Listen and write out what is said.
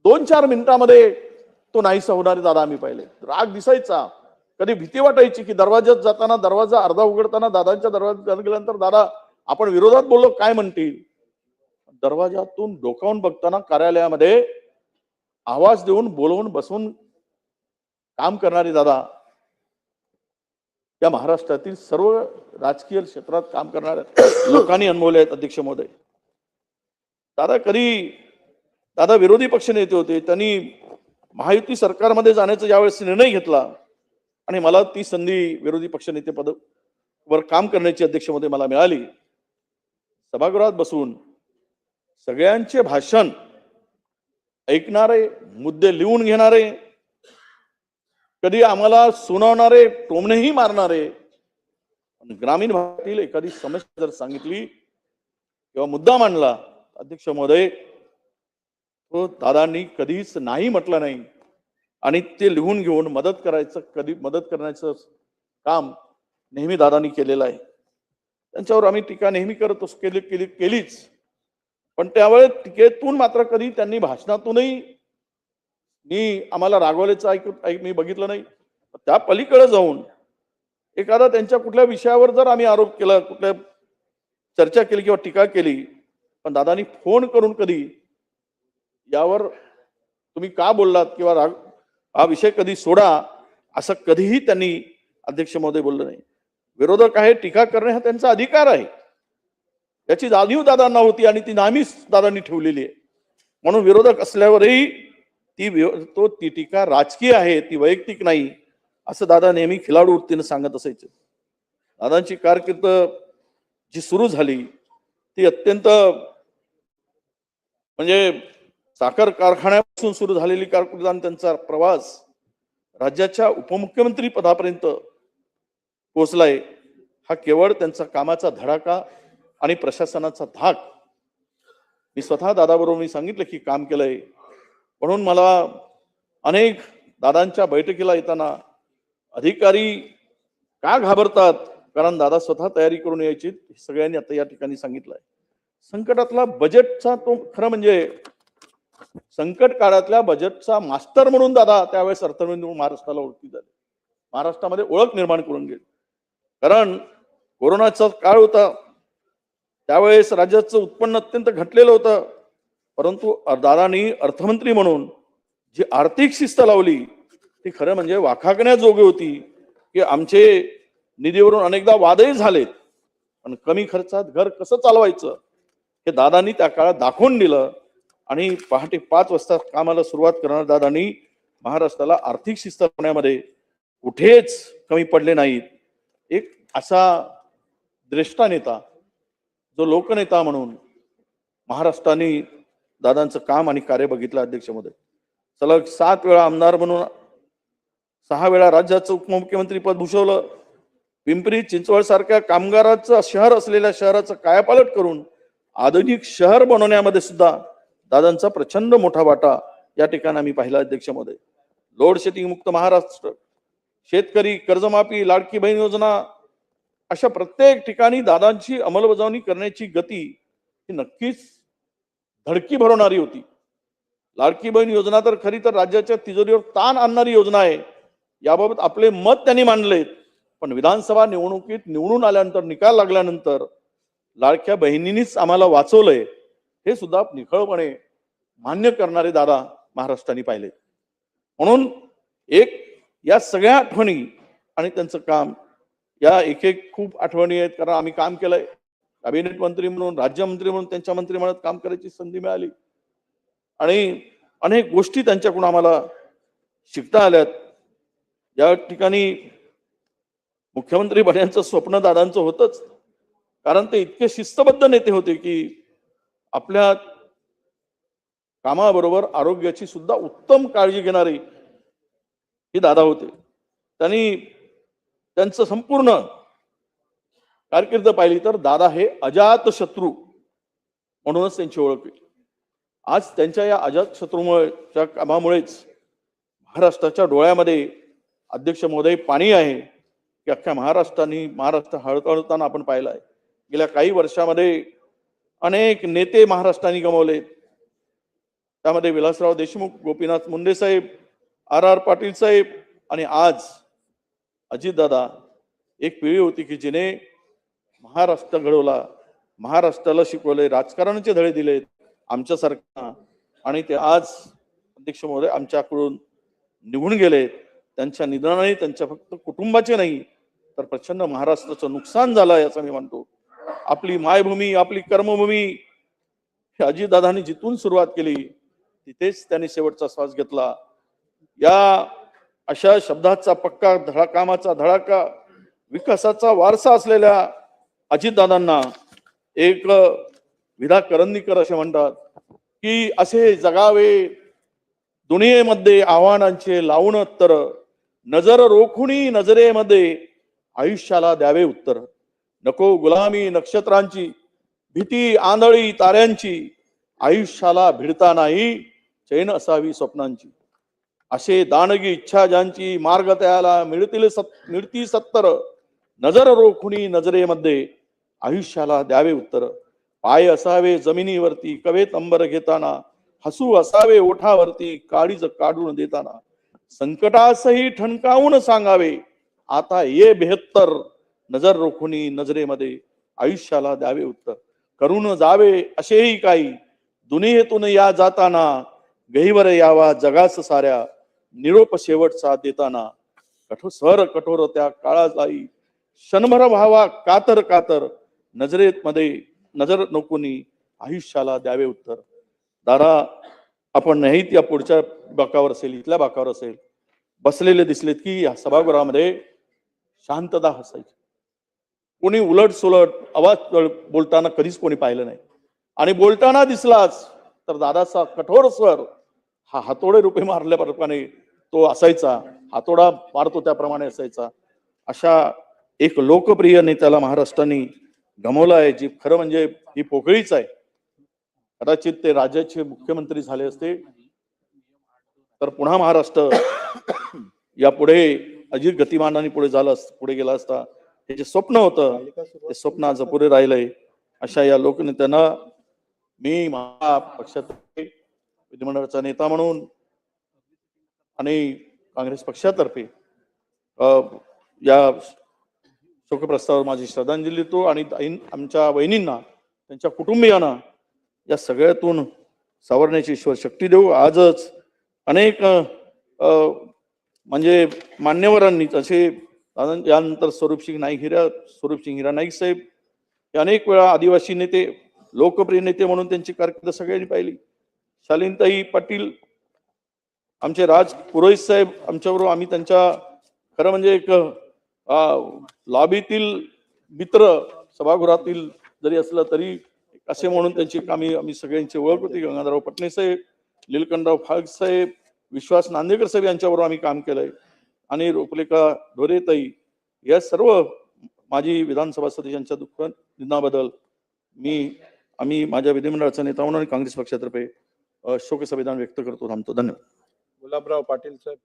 2-4 मिनिटांमध्ये तो नाहीसा होणारे दादा आम्ही पाहिले. राग दिसायचा, कधी भीती वाटायची की दरवाज्यात जाताना, दरवाजा अर्धा उघडताना दादांच्या दरवाज्यात गेल्यानंतर दादा आपण विरोधात बोललो काय म्हणतील. दरवाजातून डोकावून बघताना कार्यालयामध्ये आवाज देऊन बोलवून बसवून काम करणारे दादा या महाराष्ट्रातील सर्व राजकीय क्षेत्रात काम करणाऱ्या लोकांनी अनुभवले आहेत. अध्यक्ष महोदय, दादा विरोधी पक्ष नेते होते. त्यांनी महायुती सरकारमध्ये जाण्याचा ज्यावेळेस निर्णय घेतला आणि मला ती संधी विरोधी पक्ष नेते पदावर काम करण्याची अध्यक्ष महोदय मला मिळाली. सभागृहात बसून सगळ्यांचे भाषण ऐकणारे, मुद्दे लिहून घेणारे, कधी आम्हाला सुनावणारे, टोमणेही मारणारे, ग्रामीण भागातील एखादी समस्या जर सांगितली किंवा मुद्दा मांडला अध्यक्ष महोदय, तो दादांनी कधीच नाही म्हटलं नाही आणि ते लिहून घेऊन मदत करण्याचं काम नेहमी दादांनी केलेलं आहे. त्यांच्यावर आम्ही टीका नेहमी करत असतो, केलीच, पण त्यावेळेस टीकेतून मात्र कधी त्यांनी भाषणातूनही आम्हाला रागवल्याचं मी बघितलं नाही. त्या पलीकडे जाऊन एखादा त्यांच्या कुठल्या विषयावर जर आम्ही आरोप केला, कुठल्या चर्चा केली किंवा टीका केली, पण दादांनी फोन करून कधी यावर तुम्ही का बोललात किंवा हा विषय कधी सोडा असं कधीही त्यांनी अध्यक्ष महोदय बोललं नाही. विरोधक आहे, टीका करणे हा त्यांचा अधिकार आहे, याची जाणीव दादांना होती आणि ती नेहमीच दादांनी ठेवलेली आहे. म्हणून विरोधक असल्यावरही ती टीका राजकीय आहे, ती वैयक्तिक नाही असं दादा नेहमी खिलाडू वृत्तीने सांगत असायचे. दादांची कारकीर्द जी सुरू झाली ती अत्यंत म्हणजे साखर कारखान्यापासून सुरू झालेली कारकीर्द आणि त्यांचा प्रवास राज्याच्या उपमुख्यमंत्री पदापर्यंत पोहोचलाय. हा केवळ त्यांचा कामाचा धडाका आणि प्रशासनाचा धाक. मी स्वतः दादाबरोबर सांगितलं की काम केलंय, म्हणून मला अनेक दादांच्या बैठकीला येताना अधिकारी का घाबरतात, कारण दादा स्वतः तयारी करून यायची, सगळ्यांनी आता या ठिकाणी सांगितलंय. संकटातला बजेटचा तो खरं म्हणजे संकट काळातल्या बजेटचा मास्टर म्हणून दादा त्यावेळेस अर्थमंत्री म्हणून महाराष्ट्राला ओळखली झाली, महाराष्ट्रामध्ये ओळख निर्माण करून गेली. कारण कोरोनाचा काळ होता, त्यावेळेस राज्याचं उत्पन्न अत्यंत घटलेलं होतं, परंतु दादांनी अर्थमंत्री म्हणून जी आर्थिक शिस्त लावली ती खरं म्हणजे वाखाणण्याजोगी होती. की आमचे निधीवरून अनेकदा वादही झालेत, पण कमी खर्चात घर कसं चालवायचं हे दादांनी त्या काळात दाखवून दिलं. आणि पहाटे 5 वाजता कामाला सुरुवात करणाऱ्या दादांनी महाराष्ट्राला आर्थिक शिस्त लावण्यामध्ये कुठेच कमी पडले नाहीत. एक असा द्रष्टा नेता, जो लोकनेता म्हणून महाराष्ट्राने दादांचं काम आणि कार्य बघितलं. अध्यक्ष महोदय, सलग 7 वेळा आमदार म्हणून, 6 वेळा राज्याचं उपमुख्यमंत्री पद भूषवलं. पिंपरी चिंचवड सारख्या कामगाराचं शहर असलेल्या शहराचं कायापालट करून आधुनिक शहर बनवण्यामध्ये सुद्धा दादांचा प्रचंड मोठा वाटा या ठिकाणी आम्ही पाहिला. अध्यक्ष महोदय, लोड शेडिंग मुक्त महाराष्ट्र, शेतकरी कर्जमाफी, लाडकी बहीण योजना, अशा प्रत्येक ठिकाणी दादांची अंमलबजावणी करण्याची गती ही नक्कीच धडकी भरवणारी होती. लाडकी बहीण योजना तर खरी तर राज्याच्या तिजोरीवर ताण आणणारी योजना आहे, याबाबत आपले मत त्यांनी मांडलेत. पण विधानसभा निवडणुकीत निवडून आल्यानंतर, निकाल लागल्यानंतर लाडक्या बहिणींनीच आम्हाला वाचवलंय हे सुद्धा निखळपणे मान्य करणारे दादा महाराष्ट्राने पाहिले. म्हणून या सगळ्या आठवणी आणि त्यांचं काम, या एक खूप आठवणी आहेत. कारण आम्ही काम केलंय, कॅबिनेट मंत्री म्हणून, राज्यमंत्री म्हणून त्यांच्या मंत्रिमंडळात काम करायची संधी मिळाली आणि अनेक गोष्टी त्यांच्याकडून आम्हाला शिकता आल्यात. या ठिकाणी मुख्यमंत्री बनण्याचं स्वप्न दादांचं होतंच, कारण ते इतके शिस्तबद्ध नेते होते की आपल्या कामाबरोबर आरोग्याची सुद्धा उत्तम काळजी घेणारे हे दादा होते. त्यांचं संपूर्ण कारकीर्द पाहिली तर दादा हे अजात शत्रू म्हणूनच त्यांची ओळख आहे. आज त्यांच्या या अजात शत्रूच्या कामामुळेच महाराष्ट्राच्या डोळ्यामध्ये अध्यक्ष महोदय पाणी आहे की अख्ख्या महाराष्ट्र हळहळताना आपण पाहिलाय. गेल्या काही वर्षामध्ये अनेक नेते महाराष्ट्राने गमावले, त्यामध्ये विलासराव देशमुख, गोपीनाथ मुंडे साहेब, आर पाटील साहेब आणि आज अजितदादा. एक पिढी होती की जिने महाराष्ट्र घडवला, महाराष्ट्राला शिकवले, राजकारणाचे धडे दिलेत आमच्यासारख्या, आणि ते आज अध्यक्ष महोदय आमच्याकडून निघून गेले. त्यांच्या निधनाने त्यांच्या फक्त कुटुंबाचे नाही तर प्रचंड महाराष्ट्राचं नुकसान झालं याचं मी म्हणतो. आपली मायभूमी, आपली कर्मभूमी हे अजितदादांनी जिथून सुरुवात केली तिथेच त्यांनी शेवटचा श्वास घेतला. या अशा शब्दाचा पक्का कामाचा धडाका, विकासाचा वारसा असलेल्या अजितदादांना एक विधा करंदीकर असे म्हणतात की असे जगावे दुनियेमध्ये आव्हानांचे लावून उत्तर, नजर रोखुनी नजरेमध्ये आयुष्याला द्यावे उत्तर. नको गुलामी नक्षत्रांची, भीती आंधळी ताऱ्यांची, आयुष्याला भिडता नाही चैन असावी स्वप्नांची. असे दानगी इच्छा ज्यांची, मार्ग त्याला मिळती सत्तर, नजर रोखुनी नजरेमध्ये आयुष्याला द्यावे उत्तर. पाय असावे जमिनीवरती कवेत अंबर घेताना, हसू असावे ओठावरती काळीज काढून देताना. संकटासही ठणकावून सांगावे आता ये बेहत्तर, नजर रोखुनी नजरेमध्ये आयुष्याला द्यावे उत्तर. करून जावे असेही काही दुनियेतून या जाताना, गहिवर यावा जगास साऱ्या निरोप शेवटचा देताना. कठोर त्या काळालाही क्षणभर व्हावा कातर कातर, नजरेमध्ये नजर नकोनी आयुष्याला द्यावे उत्तर. दारा आपण नाही या पुढच्या बाकावर असेल, इथल्या बाकावर असेल, बसलेले दिसलेत की या सभागृहामध्ये शांतता असायची. कोणी उलट सुलट आवाज बोलताना कधीच कोणी पाहिलं नाही, आणि बोलताना दिसलाच तर दादाचा कठोर स्वर हा हातोडे रुपये मारल्याप्रमाणे तो असायचा, हातोडा मारतो त्याप्रमाणे असायचा. अशा एक लोकप्रिय नेत्याला महाराष्ट्राने गमावला आहे, जी खरं म्हणजे ही पोकळीच आहे. कदाचित ते राज्याचे मुख्यमंत्री झाले असते तर पुन्हा महाराष्ट्र यापुढे अजित गतिमानाने पुढे गेला असता. हे जे स्वप्न होतं ते स्वप्न आज अपुरे राहिलंय. अशा या लोकनेत्यांना मी माझ्या पक्षातर्फे, विधिमंडळाचा नेता म्हणून आणि काँग्रेस पक्षातर्फे या शोकप्रस्तावावर माझी श्रद्धांजली देतो. आणि आमच्या वहिनींना, त्यांच्या कुटुंबियांना या सगळ्यातून सावरण्याची ईश्वर शक्ती देऊ. आजच अनेक म्हणजे मान्यवरांनी, तसे यानंतर स्वरूपसिंग हिरा नाईक साहेब हे अनेक वेळा आदिवासी नेते, लोकप्रिय नेते म्हणून त्यांची कारकीर्द सगळ्यांनी पाहिली. शालीनताई पाटील, आमचे राज पुरोहित साहेब आमच्याबरोबर, आम्ही त्यांच्या खरं म्हणजे एक लॉबीतील मित्र, सभागृहातील जरी असलं तरी असे म्हणून त्यांची आम्ही सगळ्यांची ओळख होती. गंगाधरराव पटणे साहेब, नीलकंठराव फाळक साहेब, विश्वास नांदेकर साहेब यांच्याबरोबर आम्ही काम केलंय. आणि रूपलेखा ढोरेताई, या सर्व माजी विधानसभा सदस्यांच्या दुःख निधनाबद्दल आम्ही माझ्या विधिमंडळाचा नेता म्हणून काँग्रेस पक्षातर्फे शोकसंवेदना व्यक्त करतो. थांबतो. धन्यवाद. गुलाबराव पाटील साहेब.